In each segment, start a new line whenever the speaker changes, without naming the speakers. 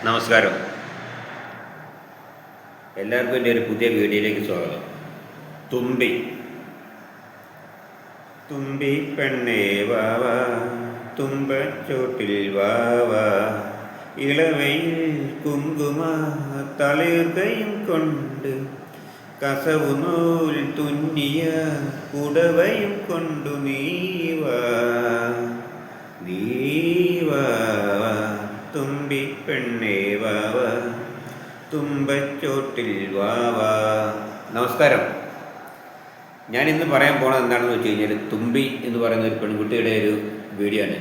നമസ്കാരം. എല്ലാവർക്കും എൻ്റെ ഒരു പുതിയ വീഡിയോയിലേക്ക് സ്വാഗതം. തുമ്പി തുമ്പി പെണ്ണേ വാവാ, തുമ്പച്ചോട്ടിൽ വാവാ, ഇളവയിൽ കുങ്കുമ തളിർകയും കൊണ്ട്, കസവു നൂൽ തുന്നിയ കുടവയും കൊണ്ടു നീവാ തുമ്പി പെണ്ണേ വാവാ, തുമ്പച്ചോട്ടിൽ വാവാ. നമസ്കാരം. ഞാനിന്ന് പറയാൻ പോണത് എന്താണെന്ന് വെച്ച് കഴിഞ്ഞാൽ, തുമ്പി എന്ന് പറയുന്ന ഒരു പെൺകുട്ടിയുടെ ഒരു വീഡിയോ ആണ്.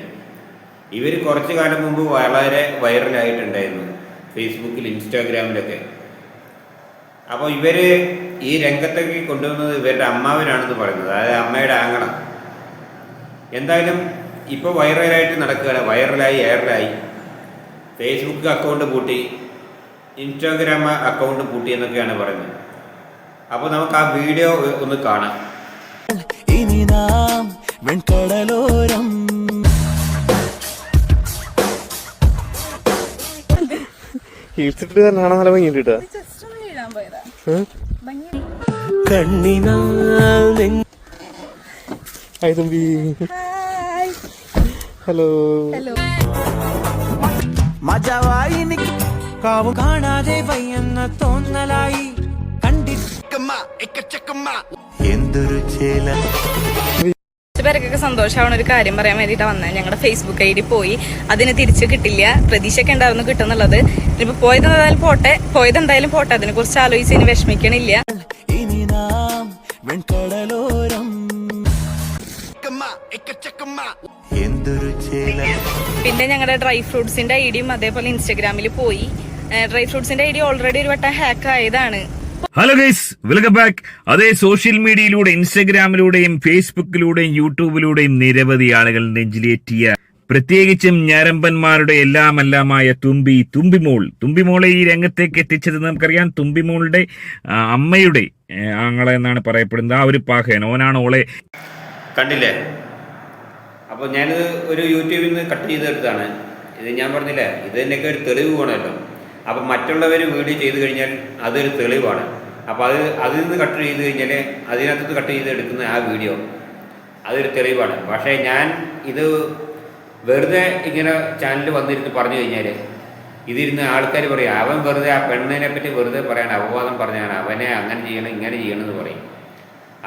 ഇവർ കുറച്ച് കാലം മുമ്പ് വളരെ വൈറലായിട്ടുണ്ടായിരുന്നു ഫേസ്ബുക്കിൽ, ഇൻസ്റ്റാഗ്രാമിലൊക്കെ. അപ്പോൾ ഇവർ ഈ രംഗത്തേക്ക് കൊണ്ടുവന്നത് ഇവരുടെ അമ്മാവനാണെന്ന് പറയുന്നത്, അതായത് അമ്മയുടെ ആങ്ങള. എന്തായാലും ഇപ്പോൾ വൈറലായിട്ട് നടക്കുകയാണ്. വൈറലായി ഫേസ്ബുക്ക് അക്കൗണ്ട് പൂട്ടി, ഇൻസ്റ്റാഗ്രാം അക്കൗണ്ട് പൂട്ടി എന്നൊക്കെയാണ് പറയുന്നത്. അപ്പോൾ നമുക്ക് ആ വീഡിയോ ഒന്ന് കാണാം.
ഇനി നാം വെൺകടലോരം
നല്ല ഭംഗിണ്ട്
കണ്ണിനാൽ
ഹലോ
മജാവായി കാവും കാണാതെ വയ്യെന്ന തോന്നലായി എന്തൊരു ചേല.
പേർക്കൊക്കെ സന്തോഷമാവണ ഒരു കാര്യം പറയാൻ വേണ്ടിയിട്ടാണ് വന്നത്. ഞങ്ങളുടെ ഫേസ്ബുക്ക് ഐ ഡി പോയി, അതിന് തിരിച്ചു കിട്ടില്ല. പ്രതീക്ഷയൊക്കെ ഉണ്ടായിരുന്നു കിട്ടുന്നുള്ളത്. ഇനിയിപ്പോൾ പോയതെന്തായാലും പോട്ടെ, അതിനെ കുറിച്ച് ആലോചിച്ച് ഇനി വിഷമിക്കണില്ല.
ഇനി നാം വെൺകടലോരം എന്തൊരു ചേല.
പിന്നെ ഞങ്ങളുടെ ഡ്രൈ ഫ്രൂട്ട്സിന്റെ ഐ ഡിയും അതേപോലെ ഇൻസ്റ്റഗ്രാമിൽ പോയി. ഡ്രൈ ഫ്രൂട്ട്സിന്റെ ഐ ഡി ഓൾറെഡി ഒരു വട്ടം ഹാക്ക് ആയതാണ്.
Hello guys, welcome back. അതേ സോഷ്യൽ മീഡിയയിലൂടെ, ഇൻസ്റ്റഗ്രാമിലൂടെയും ഫേസ്ബുക്കിലൂടെയും യൂട്യൂബിലൂടെയും നിരവധി ആളുകൾ നെഞ്ചിലേറ്റിയ, പ്രത്യേകിച്ചും ഞരമ്പന്മാരുടെ എല്ലാമായ തുമ്പിമോളെ ഈ രംഗത്തേക്ക് എത്തിച്ചത് നമുക്കറിയാം. തുമ്പിമോളുടെ അമ്മയുടെ ആങ്ങളെ എന്നാണ് പറയപ്പെടുന്നത്. ആ ഒരു പാഹയൻ, ഓനാണ് ഓളെ.
കണ്ടില്ലേ? അപ്പോൾ ഞാനിത് ഒരു യൂട്യൂബിൽ നിന്ന് കട്ട് ചെയ്തെടുത്താണ്. ഇത് ഞാൻ പറഞ്ഞില്ലേ, ഇത് തന്നെയൊക്കെ ഒരു തെളിവ് വേണമല്ലോ. അപ്പം മറ്റുള്ളവർ വീഡിയോ ചെയ്ത് കഴിഞ്ഞാൽ അതൊരു തെളിവാണ്. അപ്പോൾ അതിൽ നിന്ന് കട്ട് ചെയ്ത് കഴിഞ്ഞാൽ അതിനകത്ത് കട്ട് ചെയ്ത് എടുക്കുന്ന ആ വീഡിയോ അതൊരു തെളിവാണ്. പക്ഷേ ഞാൻ ഇത് വെറുതെ ഇങ്ങനെ ചാനലിൽ വന്നിരുന്ന് പറഞ്ഞു കഴിഞ്ഞാൽ ഇതിരുന്ന് ആൾക്കാർ പറയും, അവൻ വെറുതെ ആ പെണ്ണിനെ പറ്റി വെറുതെ പറയാൻ, അപവാദം പറഞ്ഞാണ്, അവനെ അങ്ങനെ ചെയ്യണം ഇങ്ങനെ ചെയ്യണമെന്ന് പറയും.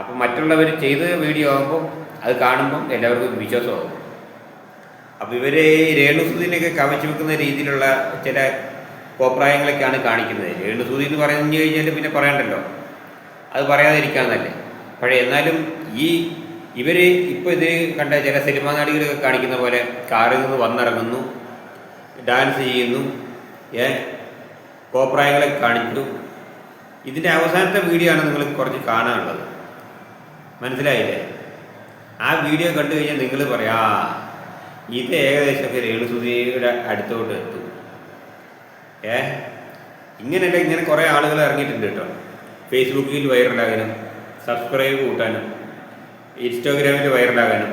അപ്പം മറ്റുള്ളവർ ചെയ്ത വീഡിയോ ആകുമ്പോൾ അത് കാണുമ്പം എല്ലാവർക്കും വിശ്വാസമാകും. അപ്പോൾ ഇവർ രേണുസുദിനെയൊക്കെ കവച്ചു വെക്കുന്ന രീതിയിലുള്ള ചില കോപ്രായങ്ങളൊക്കെയാണ് കാണിക്കുന്നത്. രേണുസുതി എന്ന് പറഞ്ഞു കഴിഞ്ഞാൽ പിന്നെ പറയണ്ടല്ലോ, അത് പറയാതിരിക്കാന്നല്ലേ. പക്ഷേ എന്നാലും ഇവർ ഇപ്പോൾ ഇത് കണ്ട ചില സിനിമാ നടികളൊക്കെ കാണിക്കുന്ന പോലെ കാറിൽ നിന്ന് വന്നിറങ്ങുന്നു, ഡാൻസ് ചെയ്യുന്നു, കോപ്രായങ്ങളൊക്കെ കാണിച്ചു. ഇതിൻ്റെ അവസാനത്തെ വീഡിയോ ആണ് നിങ്ങൾ കുറച്ച് കാണാനുള്ളത്. മനസ്സിലായില്ലേ? ആ വീഡിയോ കണ്ടു കഴിഞ്ഞാൽ നിങ്ങൾ പറയാ ഇത് ഏകദേശമൊക്കെ രേണുസുതിയുടെ അടുത്തോട്ട് എത്തും. ഇങ്ങനെ കുറേ ആളുകൾ ഇറങ്ങിയിട്ടുണ്ട് കേട്ടോ. ഫേസ്ബുക്കിൽ വൈറലാകാനും, സബ്സ്ക്രൈബ് കൂട്ടാനും, ഇൻസ്റ്റാഗ്രാമിൽ വൈറലാകാനും.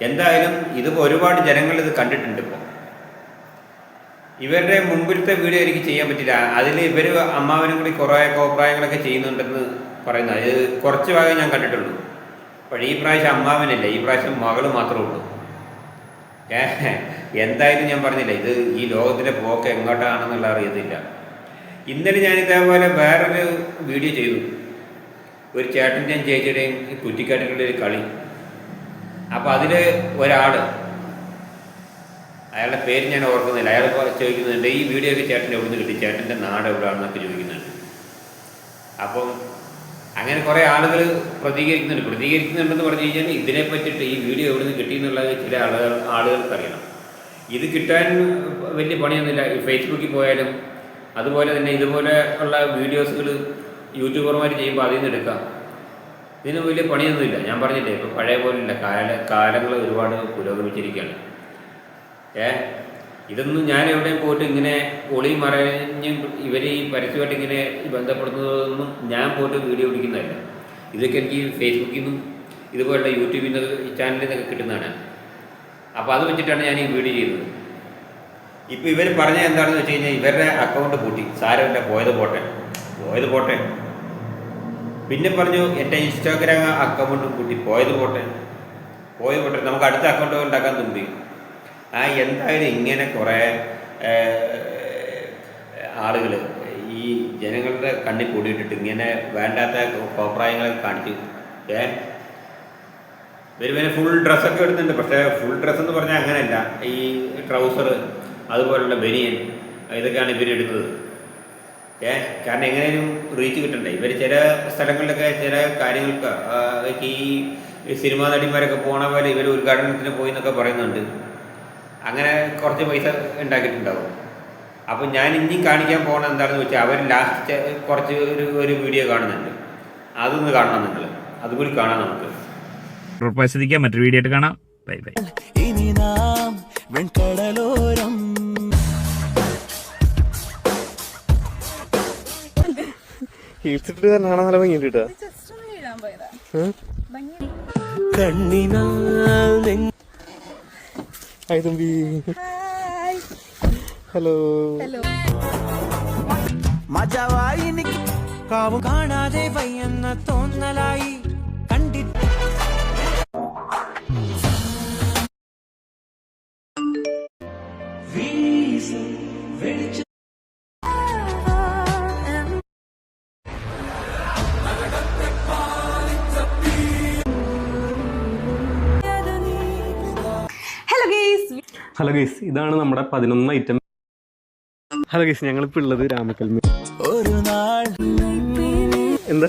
എന്തായാലും ഇതിപ്പോൾ ഒരുപാട് ജനങ്ങൾ ഇത് കണ്ടിട്ടുണ്ട്. ഇപ്പോൾ ഇവരുടെ മുമ്പിലത്തെ വീഡിയോ എനിക്ക് ചെയ്യാൻ പറ്റില്ല. അതിൽ ഇവർ അമ്മാവനും കൂടി കുറേ കോപ്രായങ്ങളൊക്കെ ചെയ്യുന്നുണ്ടെന്ന് പറയുന്നത്, അത് കുറച്ച് ഭാഗം ഞാൻ കണ്ടിട്ടുള്ളൂ. പക്ഷേ ഈ പ്രാവശ്യം അമ്മാവനില്ല, ഈ പ്രാവശ്യം മകൾ മാത്രമേ ഉള്ളൂ. എന്തായാലും ഞാൻ പറഞ്ഞില്ല, ഇത് ഈ ലോകത്തിൻ്റെ പോക്ക് എങ്ങോട്ടാണെന്നുള്ള അറിയത്തില്ല. ഇന്നലെ ഞാൻ ഇതേപോലെ വേറൊരു വീഡിയോ ചെയ്തു, ഒരു ചേട്ടൻ്റെയും ചേച്ചിയുടെയും കുറ്റിക്കാട്ടിലുള്ള ഒരു കളി. അപ്പോൾ അതിൽ ഒരാൾ, അയാളുടെ പേര് ഞാൻ ഓർക്കുന്നില്ല, അയാൾ ചോദിക്കുന്നുണ്ട് ഈ വീഡിയോ ഒക്കെ ചേട്ടൻ്റെ എവിടെ നിന്ന് കിട്ടി, ചേട്ടൻ്റെ നാട് എവിടെയാണെന്നൊക്കെ ചോദിക്കുന്നുണ്ട്. അപ്പം അങ്ങനെ കുറേ ആളുകൾ പ്രതികരിക്കുന്നുണ്ടെന്ന് പറഞ്ഞു കഴിഞ്ഞാൽ ഇതിനെ പറ്റിയിട്ട് ഈ വീഡിയോ എവിടെ നിന്ന് കിട്ടിയെന്നുള്ളത് ചില ആളുകൾക്ക് അറിയണം. ഇത് കിട്ടാൻ വലിയ പണിയൊന്നുമില്ല. ഈ ഫേസ്ബുക്കിൽ പോയാലും അതുപോലെ തന്നെ ഇതുപോലെ ഉള്ള വീഡിയോസുകൾ യൂട്യൂബർമാർ ചെയ്യുമ്പോൾ അതിൽ നിന്ന് എടുക്കാം. ഇതിന് വലിയ പണിയൊന്നുമില്ല. ഞാൻ പറഞ്ഞില്ലേ, ഇപ്പോൾ പഴയ പോലെയല്ല, കാലങ്ങൾ ഒരുപാട് പുരോഗമിച്ചിരിക്കുകയാണ്. ഇതൊന്നും ഞാൻ എവിടെയും പോയിട്ട് ഇങ്ങനെ ഒളി മറഞ്ഞ് ഇവർ ഈ പരസ്യമായിട്ട് ഇങ്ങനെ ബന്ധപ്പെടുന്നതൊന്നും ഞാൻ പോയിട്ട് വീഡിയോ പിടിക്കുന്നതല്ല. ഇതൊക്കെ എനിക്ക് ഫേസ്ബുക്കിൽ നിന്നും ഇതുപോലുള്ള യൂട്യൂബിൽ നിന്ന് ചാനലിൽ നിന്നൊക്കെ കിട്ടുന്നതാണ്. അപ്പോൾ അത് വെച്ചിട്ടാണ് ഞാൻ ഈ വീഡിയോ ചെയ്യുന്നത്. ഇപ്പം ഇവർ പറഞ്ഞ എന്താണെന്ന് വെച്ച് കഴിഞ്ഞാൽ ഇവരുടെ അക്കൗണ്ട് പൂട്ടി, സാരമില്ല പോയത് പോട്ടെ. പിന്നെ പറഞ്ഞു എൻ്റെ ഇൻസ്റ്റാഗ്രാം അക്കൗണ്ട് പൂട്ടി, പോയത് പോട്ടെ, നമുക്ക് അടുത്ത അക്കൗണ്ട് ഉണ്ടാക്കാൻ തുമ്പി. എന്തായാലും ഇങ്ങനെ കുറേ ആളുകൾ ഈ ജനങ്ങളുടെ കണ്ണിൽ കൂടിയിട്ടിട്ട് ഇങ്ങനെ വേണ്ടാത്ത കോപ്രായങ്ങളൊക്കെ കാണിച്ചു. ഇവർ ഫുൾ ഡ്രസ്സൊക്കെ എടുത്തിട്ടുണ്ട്. പക്ഷേ ഫുൾ ഡ്രസ്സ് എന്ന് പറഞ്ഞാൽ അങ്ങനെയല്ല, ഈ ട്രൗസർ അതുപോലുള്ള ബനിയൻ ഇതൊക്കെയാണ് ഇവരെടുത്തത്. കാരണം എങ്ങനെയും റീച്ച് കിട്ടണ്ടേ. ഇവർ ചില സ്ഥലങ്ങളിലൊക്കെ ചില കാര്യങ്ങൾക്ക് ഈ സിനിമാ നടിമാരൊക്കെ പോണ പോലെ ഇവർ ഉദ്ഘാടനത്തിന് പോയി എന്നൊക്കെ പറയുന്നുണ്ട്. അങ്ങനെ കുറച്ച് പൈസ ഉണ്ടാക്കിയിട്ടുണ്ടാവും. അപ്പം ഞാൻ ഇനിയും കാണിക്കാൻ പോകണം എന്താണെന്ന് വെച്ചാൽ അവർ ലാസ്റ്റ് കുറച്ച് ഒരു വീഡിയോ കാണുന്നുണ്ട്, അതൊന്ന് കാണണം നിങ്ങൾ, അതുകൂടി കാണാം നമുക്ക്.
മറ്റൊരു വീഡിയോ ആയിട്ട് കാണാം. Bye bye.
ഇനി നാം വെൺകടലോരം
നല്ല ഭംഗിയുണ്ട്
കണ്ണിനാൽ
തുമ്പി. ഹലോ
മജാവായി എനിക്ക്
കാവും കാണാതെ വയ്യെന്ന തോന്നലായി കണ്ടിട്ട്
ഹലോ ഗൈസ്,
ഇതാണ് നമ്മുടെ 11 ഐറ്റം. ഹലോ ഗൈസ്, ഞങ്ങളിപ്പോൾ ഉള്ളത് രാമക്കൽമേ.
ഒരു നാൾ
എന്താ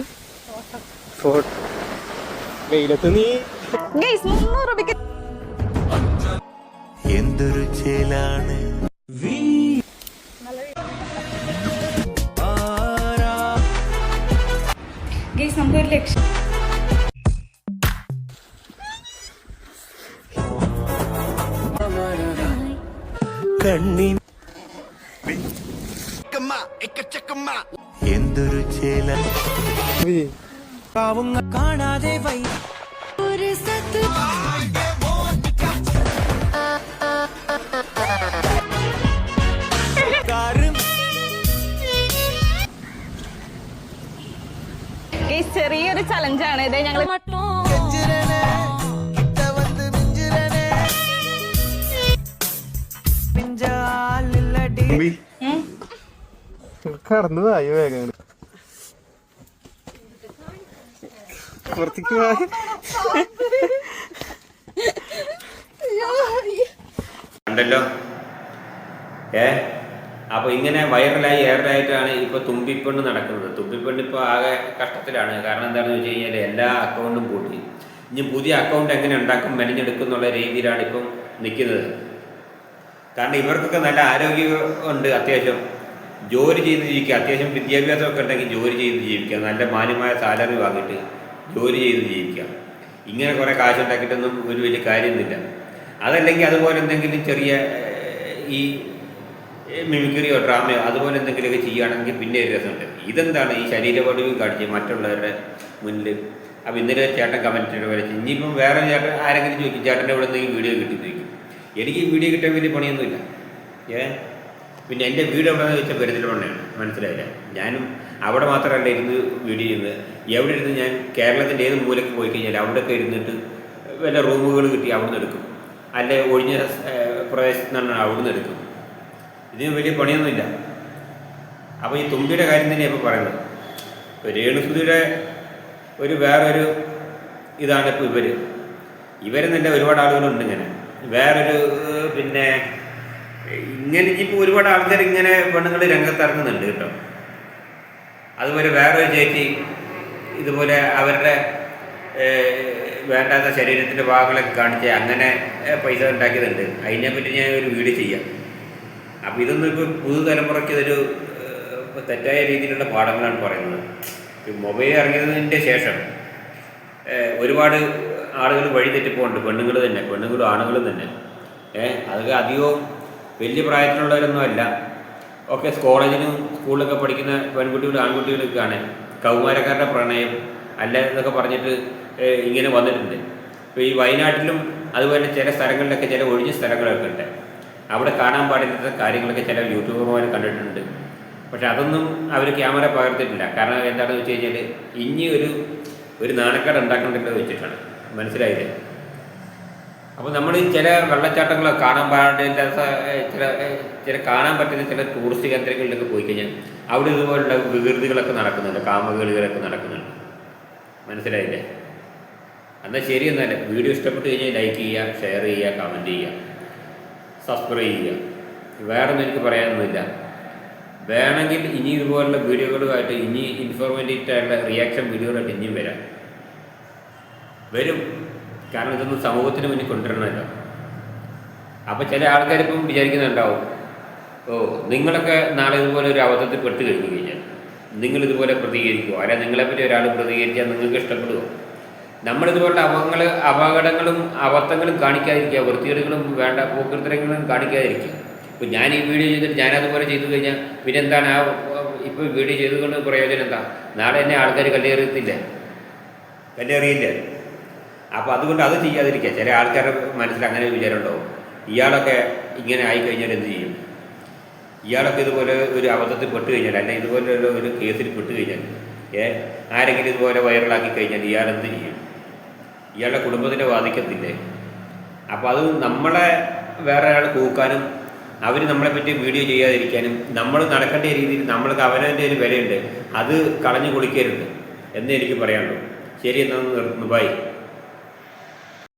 വെയിലത്ത് നീ
ഗൈസ് 300 രൂപയ്ക്ക്
എന്തൊരു ചേലാണ്
ഗൈസ് നമുക്കൊരു ലക്ഷ്യം.
കണ്ണി എന്തൊരു ചേല
കാവും കാണാതെ വയ്യ.
ഗൈസ് ചെറിയൊരു ചലഞ്ചാണ് ഇത്. ഞങ്ങൾ
കടന്നു പോയോ വേഗം പുറത്തേക്ക് പോയി.
കണ്ടല്ലോ. അപ്പോൾ ഇങ്ങനെ എയറിലായിട്ടാണ് ഇപ്പോൾ തുമ്പിപ്പെണ്ണ് നടക്കുന്നത്. തുമ്പിപ്പെണ്ണ് ഇപ്പോൾ ആകെ കഷ്ടത്തിലാണ്. കാരണം എന്താണെന്ന് വെച്ച് കഴിഞ്ഞാൽ എല്ലാ അക്കൗണ്ടും പൂട്ടി. ഇനി പുതിയ അക്കൗണ്ട് എങ്ങനെ ഉണ്ടാക്കും, മെനഞ്ഞെടുക്കും എന്നുള്ള രീതിയിലാണ് ഇപ്പം നിൽക്കുന്നത്. കാരണം ഇവർക്കൊക്കെ നല്ല ആരോഗ്യം ഉണ്ട്, അത്യാവശ്യം ജോലി ചെയ്ത് ജീവിക്കുക, അത്യാവശ്യം വിദ്യാഭ്യാസമൊക്കെ ഉണ്ടെങ്കിൽ ജോലി ചെയ്ത് ജീവിക്കുക, നല്ല മാന്യമായ സാലറി വാങ്ങിയിട്ട് ജോലി ചെയ്ത് ജീവിക്കുക. ഇങ്ങനെ കുറേ കാശുണ്ടാക്കിയിട്ടൊന്നും ഒരു വലിയ കാര്യമൊന്നുമില്ല. അതല്ലെങ്കിൽ അതുപോലെ എന്തെങ്കിലും ചെറിയ ഈ മിമിക്രിയോ ഡ്രാമയോ അതുപോലെ എന്തെങ്കിലുമൊക്കെ ചെയ്യുകയാണെങ്കിൽ പിന്നെ ഒരു രസമുണ്ട്. ഇതെന്താണ് ഈ ശരീരപടിവും കാണിച്ച് മറ്റുള്ളവരുടെ മുന്നിൽ. അപ്പോൾ ഇന്നലെ ചേട്ടൻ കമൻറ്റിട്ട് വരച്ച് ഇനിയിപ്പം വേറെ ചേട്ടൻ ആരെങ്കിലും ചോദിക്കും ചേട്ടൻ്റെ ഇവിടെ എന്തെങ്കിലും വീഡിയോ കിട്ടി ചോദിക്കും. എനിക്ക് ഈ വീഡിയോ കിട്ടാൻ വലിയ പണിയൊന്നുമില്ല. പിന്നെ എൻ്റെ വീട് എവിടെയെന്ന് വെച്ചാൽ പെരുന്തൽമണ്ണയാണ്, മനസ്സിലായില്ല. ഞാനും അവിടെ മാത്രമല്ല ഇരുന്ന് വീഡിയോ ചെയ്യുന്നത്. എവിടെ ഇരുന്ന് ഞാൻ കേരളത്തിൻ്റെ ഏത് മൂലക്ക് പോയി കഴിഞ്ഞാൽ അവിടെയൊക്കെ ഇരുന്നിട്ട് വല്ല റൂമുകൾ കിട്ടി അവിടെ നിന്ന് എടുക്കും, അല്ലെ ഒഴിഞ്ഞ പ്രദേശത്ത് നിന്നാണ് അവിടെ നിന്ന് എടുക്കും. ഇതിന് വലിയ പണിയൊന്നുമില്ല. അപ്പോൾ ഈ തുമ്പിയുടെ കാര്യം തന്നെയാണ് ഇപ്പോൾ പറയുന്നത്. ഇപ്പോൾ രേണുസുതിയുടെ വേറൊരു ഇതാണ് ഇപ്പോൾ ഇവരെന്നല്ല ഒരുപാട് ആളുകളുണ്ട് ഇങ്ങനെ. വേറൊരു പിന്നെ ഇങ്ങനെ ഇപ്പോൾ ഒരുപാട് ആൾക്കാർ ഇങ്ങനെ പെണ്ണുങ്ങൾ രംഗത്തിറങ്ങുന്നുണ്ട് കേട്ടോ. അതുപോലെ വേറൊരു ചേച്ചി ഇതുപോലെ അവരുടെ വേണ്ടാത്ത ശരീരത്തിൻ്റെ ഭാഗങ്ങളൊക്കെ കാണിച്ച് അങ്ങനെ പൈസ ഉണ്ടാക്കിയതുണ്ട്. അതിനെപ്പറ്റി ഞാൻ ഒരു വീഡിയോ ചെയ്യാം. അപ്പോൾ ഇതൊന്നും ഇപ്പോൾ പുതുതലമുറയ്ക്ക് ഇതൊരു തെറ്റായ രീതിയിലുള്ള പാഠങ്ങളാണ് പറയുന്നത്. മൊബൈൽ ഇറങ്ങിയതിൻ്റെ ശേഷം ഒരുപാട് ആളുകൾ വഴിതെറ്റിപ്പോണ്ട്, പെണ്ണുങ്ങളും ആണുങ്ങളും തന്നെ. അതൊക്കെ അധികവും വലിയ പ്രായത്തിലുള്ളവരൊന്നും അല്ല, ഒക്കെ കോളേജിലും സ്കൂളിലൊക്കെ പഠിക്കുന്ന പെൺകുട്ടികളും ആൺകുട്ടികളൊക്കെയാണ്. കൗമാരക്കാരുടെ പ്രണയം അല്ല എന്നൊക്കെ പറഞ്ഞിട്ട് ഇങ്ങനെ വന്നിട്ടുണ്ട്. ഇപ്പോൾ ഈ വയനാട്ടിലും അതുപോലെ ചില സ്ഥലങ്ങളിലൊക്കെ ചില ഒഴിഞ്ഞ സ്ഥലങ്ങളൊക്കെ ഉണ്ട്. അവിടെ കാണാൻ പാടില്ലാത്ത കാര്യങ്ങളൊക്കെ ചില യൂട്യൂബർമാർ കണ്ടിട്ടുണ്ട്. പക്ഷെ അതൊന്നും അവർ ക്യാമറ പകർത്തിയിട്ടില്ല. കാരണം എന്താണെന്ന് വെച്ച് കഴിഞ്ഞാൽ ഇനി ഒരു നാണക്കേട് ഉണ്ടാക്കേണ്ടത് വെച്ചിട്ടാണ്. മനസ്സിലായില്ലേ? അപ്പോൾ നമ്മൾ ചില വെള്ളച്ചാട്ടങ്ങൾ കാണാൻ പാടില്ലാത്ത ചില കാണാൻ പറ്റുന്ന ചില ടൂറിസ്റ്റ് കേന്ദ്രങ്ങളിലൊക്കെ പോയി കഴിഞ്ഞാൽ അവിടെ ഇതുപോലുള്ള വികൃതികളൊക്കെ നടക്കുന്നുണ്ട്, കാമകേളികളൊക്കെ നടക്കുന്നുണ്ട്. മനസ്സിലായില്ലേ? എന്നാൽ ശരി. എന്നല്ല, വീഡിയോ ഇഷ്ടപ്പെട്ട് കഴിഞ്ഞാൽ ലൈക്ക് ചെയ്യുക, ഷെയർ ചെയ്യുക, കമൻറ്റ് ചെയ്യുക, സബ്സ്ക്രൈബ് ചെയ്യുക. വേറൊന്നും എനിക്ക് പറയാനൊന്നുമില്ല. വേണമെങ്കിൽ ഇനി ഇതുപോലുള്ള വീഡിയോകളുമായിട്ട് ഇനി ഇൻഫോർമേറ്റീവ് ആയിട്ടുള്ള റിയാക്ഷൻ വീഡിയോകളായിട്ട് ഇനിയും വരും. കാരണം ഇതൊന്നും സമൂഹത്തിന് മുന്നിൽ കൊണ്ടുവരണമല്ലോ. അപ്പോൾ ചില ആൾക്കാരിപ്പം വിചാരിക്കുന്നുണ്ടാവും, നിങ്ങളൊക്കെ നാളെ ഇതുപോലെ ഒരു അബദ്ധത്തിൽ പെട്ട് കഴിഞ്ഞു കഴിഞ്ഞാൽ നിങ്ങളിതുപോലെ പ്രതികരിക്കുമോ? അല്ല, നിങ്ങളെപ്പറ്റി ഒരാൾ പ്രതികരിച്ചാൽ നിങ്ങൾക്ക് ഇഷ്ടപ്പെടുമോ? നമ്മളിതുപോലുള്ള അപകടങ്ങളും അബദ്ധങ്ങളും കാണിക്കാതിരിക്കുക, വൃത്തികേടുകളും വേണ്ട പോക്കൃത്തരങ്ങളും കാണിക്കാതിരിക്കുക. ഇപ്പോൾ ഞാൻ ഈ വീഡിയോ ചെയ്തിട്ട് ഞാനതുപോലെ ചെയ്തു കഴിഞ്ഞാൽ പിന്നെ എന്താണ് ഇപ്പോൾ വീഡിയോ ചെയ്തുകൊണ്ട് പ്രയോജനം എന്താ? നാളെ എന്നെ ആൾക്കാർ കല്ലേറിയില്ല. അപ്പോൾ അതുകൊണ്ട് അത് ചെയ്യാതിരിക്കുക. ചില ആൾക്കാരുടെ മനസ്സിൽ അങ്ങനെ വിചാരം ഉണ്ടാവും, ഇയാളൊക്കെ ഇങ്ങനെ ആയിക്കഴിഞ്ഞാൽ എന്ത് ചെയ്യും? ഇയാളൊക്കെ ഇതുപോലെ ഒരു അബദ്ധത്തിൽ പെട്ട് കഴിഞ്ഞാൽ, അല്ലെങ്കിൽ ഇതുപോലെയുള്ള ഒരു കേസിൽ പെട്ട് കഴിഞ്ഞാൽ, ആരെങ്കിലും ഇതുപോലെ വൈറലാക്കി കഴിഞ്ഞാൽ ഇയാൾ എന്ത് ചെയ്യും? ഇയാളുടെ കുടുംബത്തിനെ ബാധിക്കത്തില്ലേ? അപ്പോൾ അത് നമ്മളെ വേറെ ഒരാൾ കൂക്കാനും അവർ നമ്മളെപ്പറ്റി വീഡിയോ ചെയ്യാതിരിക്കാനും നമ്മൾ നടക്കേണ്ട രീതിയിൽ നമ്മൾക്ക് അവനവൻ്റെ ഒരു വിലയുണ്ട്, അത് കളഞ്ഞു കൊടുക്കരുത് എന്ന് എനിക്ക് പറയാനുള്ളൂ. ശരി, എന്നാൽ നിർത്തുന്നു. ബൈ.